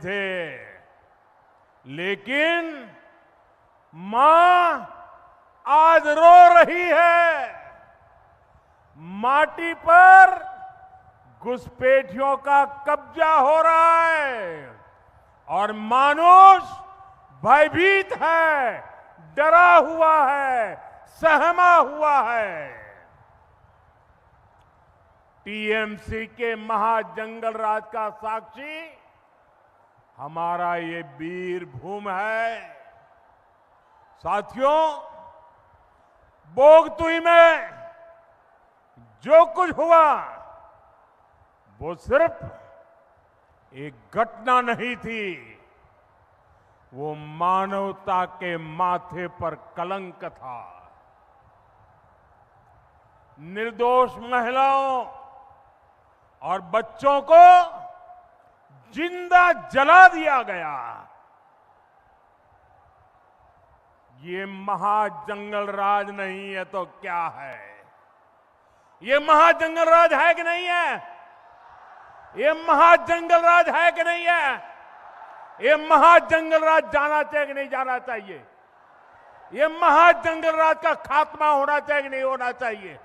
थे, लेकिन मां आज रो रही है। माटी पर घुसपैठियों का कब्जा हो रहा है और मानुष भयभीत है, डरा हुआ है, सहमा हुआ है। टीएमसी के महाजंगल राज का साक्षी हमारा ये वीर भूमि है। साथियों, बोगतुई में जो कुछ हुआ वो सिर्फ एक घटना नहीं थी, वो मानवता के माथे पर कलंक था। निर्दोष महिलाओं और बच्चों को जिंदा जला दिया गया। ये महाजंगल राज नहीं है तो क्या है? ये महाजंगल राज है कि नहीं है? ये महाजंगल राज है कि नहीं है? ये महाजंगल राज जाना चाहिए कि नहीं जाना चाहिए? ये महाजंगल राज का खात्मा होना चाहिए कि नहीं होना चाहिए?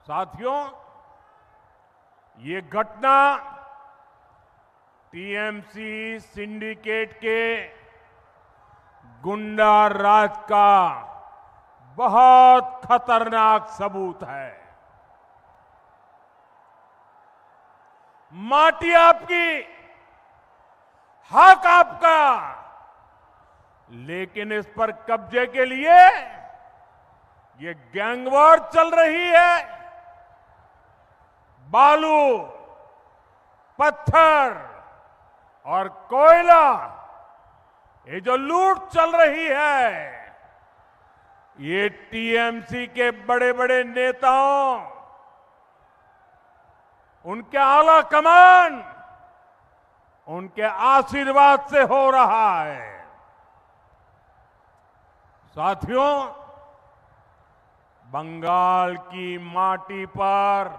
साथियों, ये घटना टीएमसी सिंडिकेट के गुंडा राज का बहुत खतरनाक सबूत है। माटी आपकी, हक आपका, लेकिन इस पर कब्जे के लिए ये गैंगवॉर चल रही है। बालू, पत्थर और कोयला, ये जो लूट चल रही है, ये टीएमसी के बड़े बड़े नेताओं, उनके आला कमान, उनके आशीर्वाद से हो रहा है। साथियों, बंगाल की माटी पर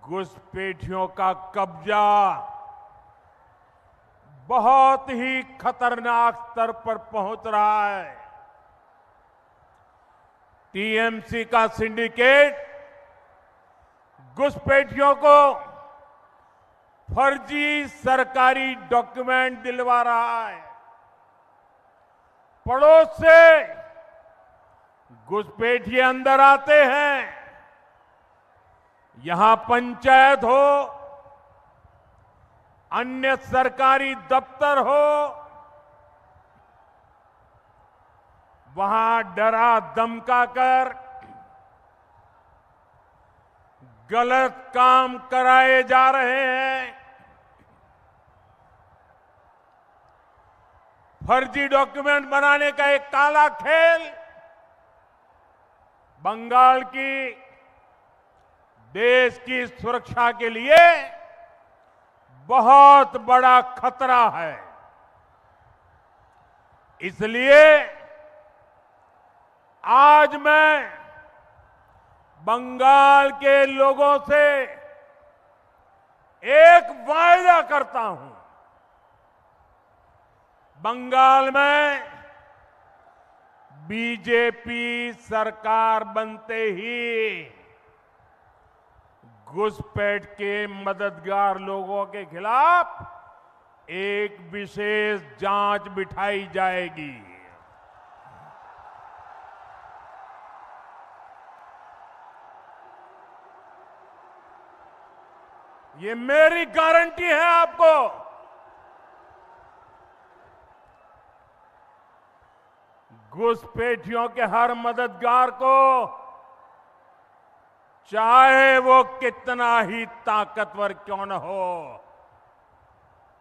घुसपैठियों का कब्जा बहुत ही खतरनाक स्तर पर पहुंच रहा है। टीएमसी का सिंडिकेट घुसपैठियों को फर्जी सरकारी डॉक्यूमेंट दिलवा रहा है। पड़ोस से घुसपैठिए अंदर आते हैं, यहां पंचायत हो, अन्य सरकारी दफ्तर हो, वहां डरा धमका कर गलत काम कराए जा रहे हैं। फर्जी डॉक्यूमेंट बनाने का एक काला खेल बंगाल की देश की सुरक्षा के लिए बहुत बड़ा खतरा है। इसलिए आज मैं बंगाल के लोगों से एक वायदा करता हूं। बंगाल में बीजेपी सरकार बनते ही घुसपैठ के मददगार लोगों के खिलाफ एक विशेष जांच बिठाई जाएगी। ये मेरी गारंटी है आपको। घुसपैठियों के हर मददगार को, चाहे वो कितना ही ताकतवर क्यों न हो,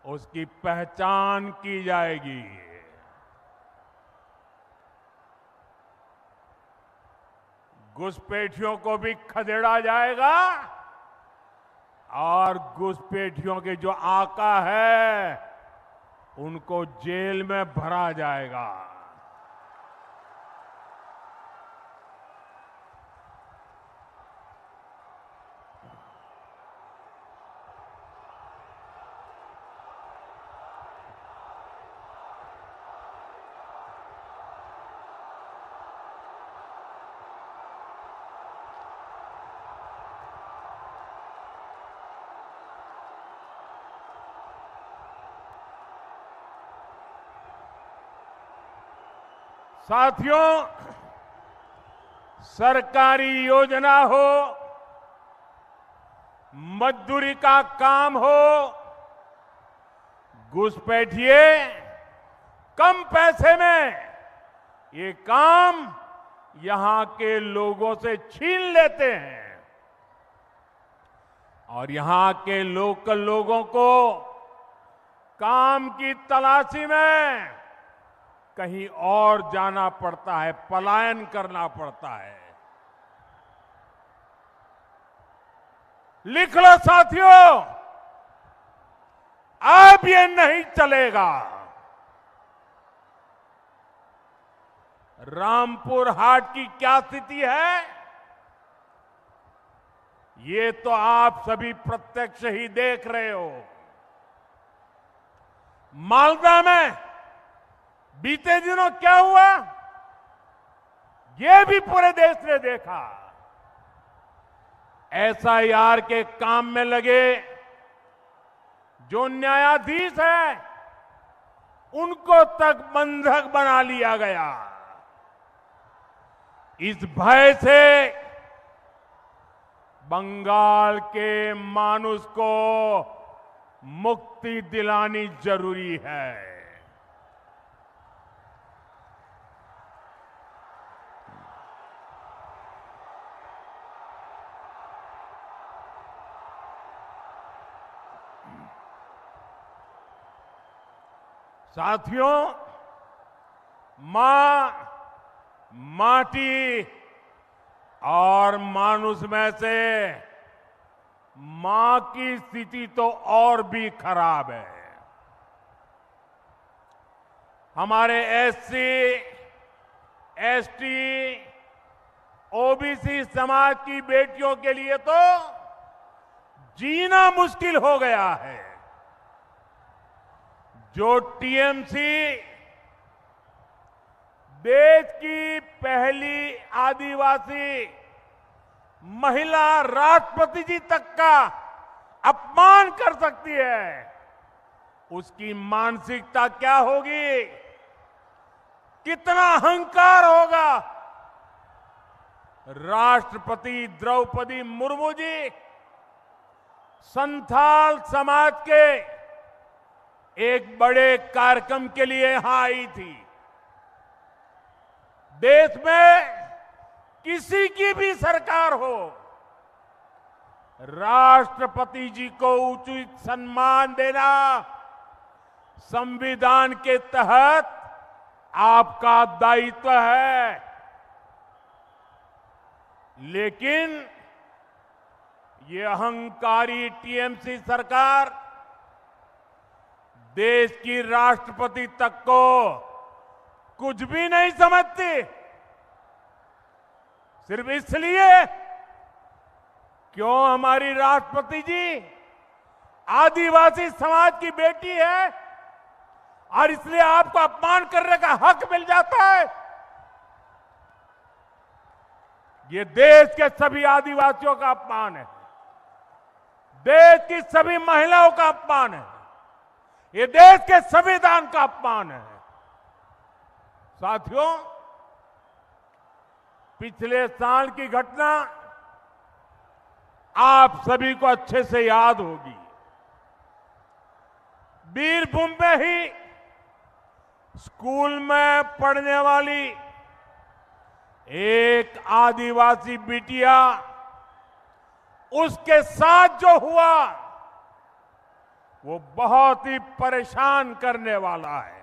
उसकी पहचान की जाएगी। घुसपैठियों को भी खदेड़ा जाएगा और घुसपैठियों के जो आका है उनको जेल में भरा जाएगा। साथियों, सरकारी योजना हो, मजदूरी का काम हो, घुसपैठिए कम पैसे में ये काम यहां के लोगों से छीन लेते हैं और यहां के लोकल लोगों को काम की तलाशी में कहीं और जाना पड़ता है, पलायन करना पड़ता है। लिख लो साथियों, अब ये नहीं चलेगा। रामपुर हाट की क्या स्थिति है, ये तो आप सभी प्रत्यक्ष ही देख रहे हो। मालदा में बीते दिनों क्या हुआ, ये भी पूरे देश ने देखा। एसआईआर के काम में लगे जो न्यायाधीश हैं, उनको तक बंधक बना लिया गया। इस भय से बंगाल के मानुष को मुक्ति दिलानी जरूरी है। साथियों, मां, माटी और मानुष में से मां की स्थिति तो और भी खराब है। हमारे एससी, एसटी, ओबीसी समाज की बेटियों के लिए तो जीना मुश्किल हो गया है। जो टीएमसी देश की पहली आदिवासी महिला राष्ट्रपति जी तक का अपमान कर सकती है, उसकी मानसिकता क्या होगी, कितना अहंकार होगा। राष्ट्रपति द्रौपदी मुर्मू जी संथाल समाज के एक बड़े कार्यक्रम के लिए यहां आई थी। देश में किसी की भी सरकार हो, राष्ट्रपति जी को उचित सम्मान देना संविधान के तहत आपका दायित्व है। लेकिन ये अहंकारी टीएमसी सरकार देश की राष्ट्रपति तक को कुछ भी नहीं समझती, सिर्फ इसलिए क्यों हमारी राष्ट्रपति जी आदिवासी समाज की बेटी है और इसलिए आपको अपमान करने का हक मिल जाता है। ये देश के सभी आदिवासियों का अपमान है, देश की सभी महिलाओं का अपमान है, ये देश के संविधान का अपमान है। साथियों, पिछले साल की घटना आप सभी को अच्छे से याद होगी। बीरभूम में ही स्कूल में पढ़ने वाली एक आदिवासी बिटिया, उसके साथ जो हुआ वो बहुत ही परेशान करने वाला है।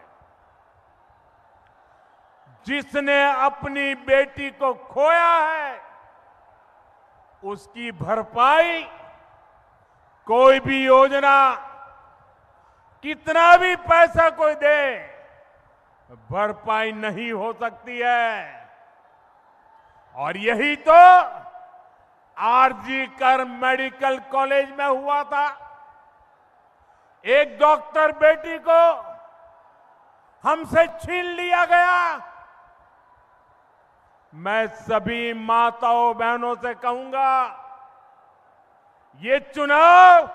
जिसने अपनी बेटी को खोया है, उसकी भरपाई कोई भी योजना, कितना भी पैसा कोई दे, भरपाई नहीं हो सकती है। और यही तो आरजी कर मेडिकल कॉलेज में हुआ था। एक डॉक्टर बेटी को हमसे छीन लिया गया। मैं सभी माताओं बहनों से कहूंगा, ये चुनाव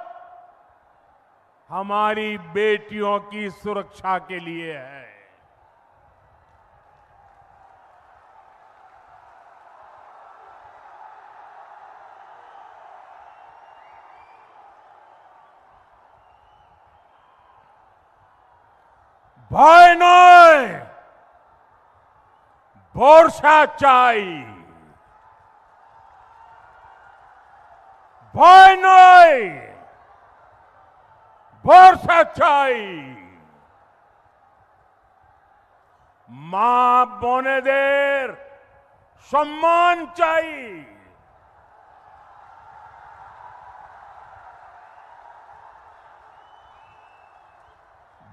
हमारी बेटियों की सुरक्षा के लिए है। ভয় নয়, ভরসা চাই। ভয় নয়, ভরসা চাই। মা বোনেদের সম্মান চাই।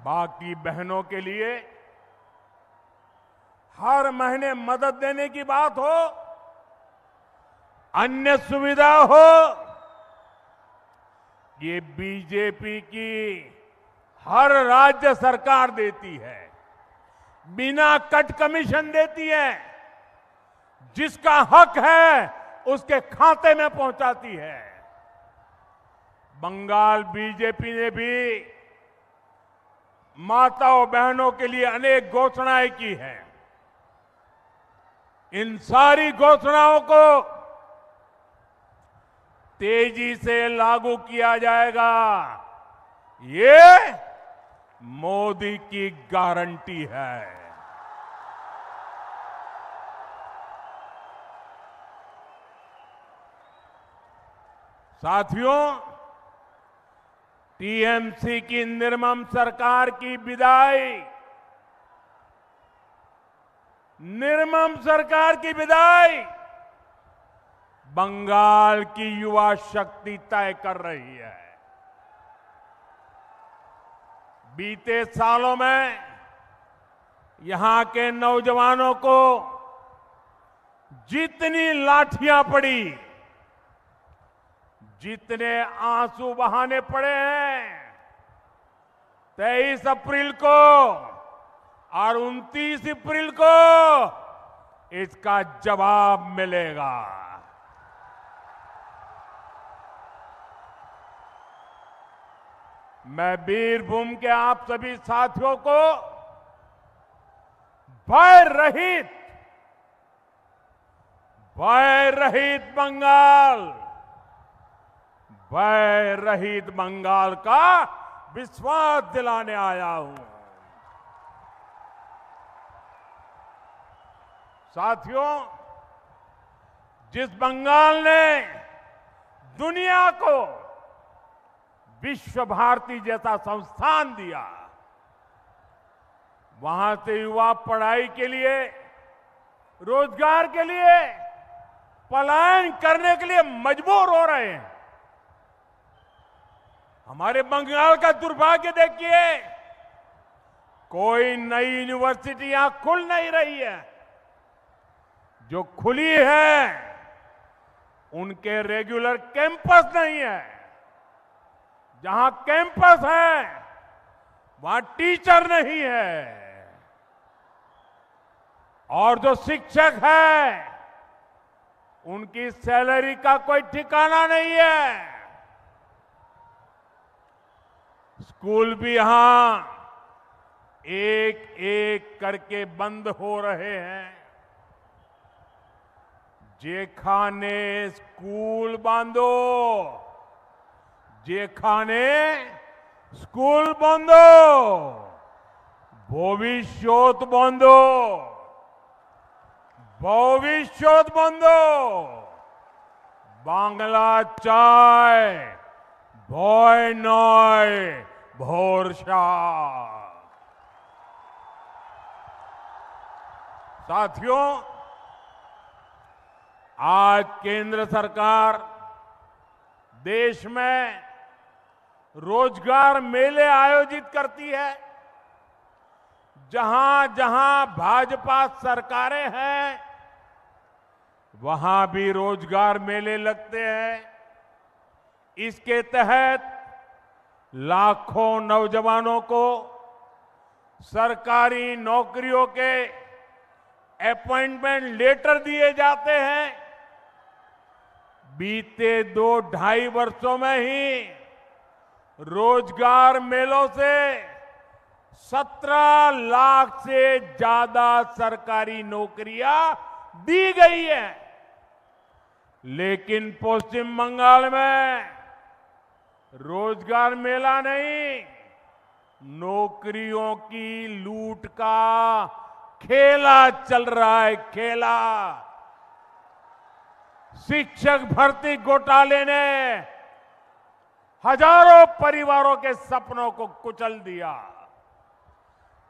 बाकी बहनों के लिए हर महीने मदद देने की बात हो, अन्य सुविधा हो, ये बीजेपी की हर राज्य सरकार देती है, बिना कट कमीशन देती है, जिसका हक है उसके खाते में पहुंचाती है। बंगाल बीजेपी ने भी माताओं बहनों के लिए अनेक घोषणाएं की हैं। इन सारी घोषणाओं को तेजी से लागू किया जाएगा, ये मोदी की गारंटी है। साथियों, टीएमसी की निर्मम सरकार की विदाई, निर्मम सरकार की विदाई बंगाल की युवा शक्ति तय कर रही है। बीते सालों में यहां के नौजवानों को जितनी लाठियां पड़ी, जितने आंसू बहाने पड़े हैं, 23 अप्रैल को और 29 अप्रैल को इसका जवाब मिलेगा। मैं बीरभूम के आप सभी साथियों को भय रहित बंगाल, भय रहित बंगाल का विश्वास दिलाने आया हूं। साथियों, जिस बंगाल ने दुनिया को विश्व भारती जैसा संस्थान दिया, वहां से युवा पढ़ाई के लिए, रोजगार के लिए पलायन करने के लिए मजबूर हो रहे हैं। हमारे बंगाल का दुर्भाग्य देखिए, कोई नई यूनिवर्सिटियां खुल नहीं रही है। जो खुली है उनके रेगुलर कैंपस नहीं है। जहां कैंपस है वहां टीचर नहीं है, और जो शिक्षक है उनकी सैलरी का कोई ठिकाना नहीं है। स्कूल भी यहां एक एक करके बंद हो रहे हैं। जेखाने स्कूल बांधो, जेखाने स्कूल बंदो, भविष्योत बंदो, भविष्योत बंदो, बांग्ला चाय, भय नय, भरोसा। साथियों, आज केंद्र सरकार देश में रोजगार मेले आयोजित करती है। जहां जहां भाजपा सरकारें हैं, वहां भी रोजगार मेले लगते हैं। इसके तहत लाखों नौजवानों को सरकारी नौकरियों के अपॉइंटमेंट लेटर दिए जाते हैं। बीते 2-2.5 वर्षों में ही रोजगार मेलों से 17 लाख से ज्यादा सरकारी नौकरियां दी गई है। लेकिन पश्चिम बंगाल में रोजगार मेला नहीं, नौकरियों की लूट का खेला चल रहा है, खेला। शिक्षक भर्ती घोटाले ने हजारों परिवारों के सपनों को कुचल दिया,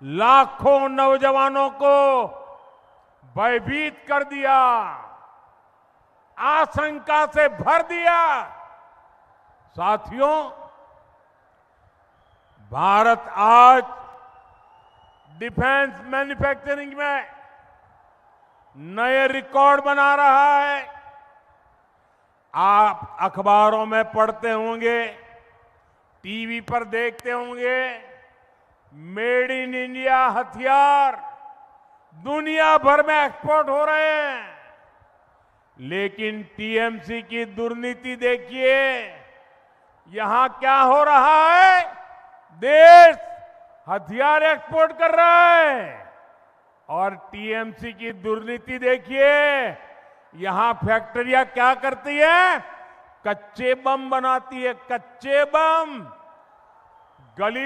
लाखों नौजवानों को भयभीत कर दिया, आशंका से भर दिया। साथियों, भारत आज डिफेंस मैन्युफैक्चरिंग में नए रिकॉर्ड बना रहा है। आप अखबारों में पढ़ते होंगे, टीवी पर देखते होंगे, मेड इन इंडिया हथियार दुनिया भर में एक्सपोर्ट हो रहे हैं। लेकिन टीएमसी की दुर्नीति देखिए, यहां क्या हो रहा है? देश हथियार एक्सपोर्ट कर रहा है और टीएमसी की दुर्नीति देखिए, यहां फैक्ट्रियां क्या करती है? कच्चे बम बनाती है, कच्चे बम। गली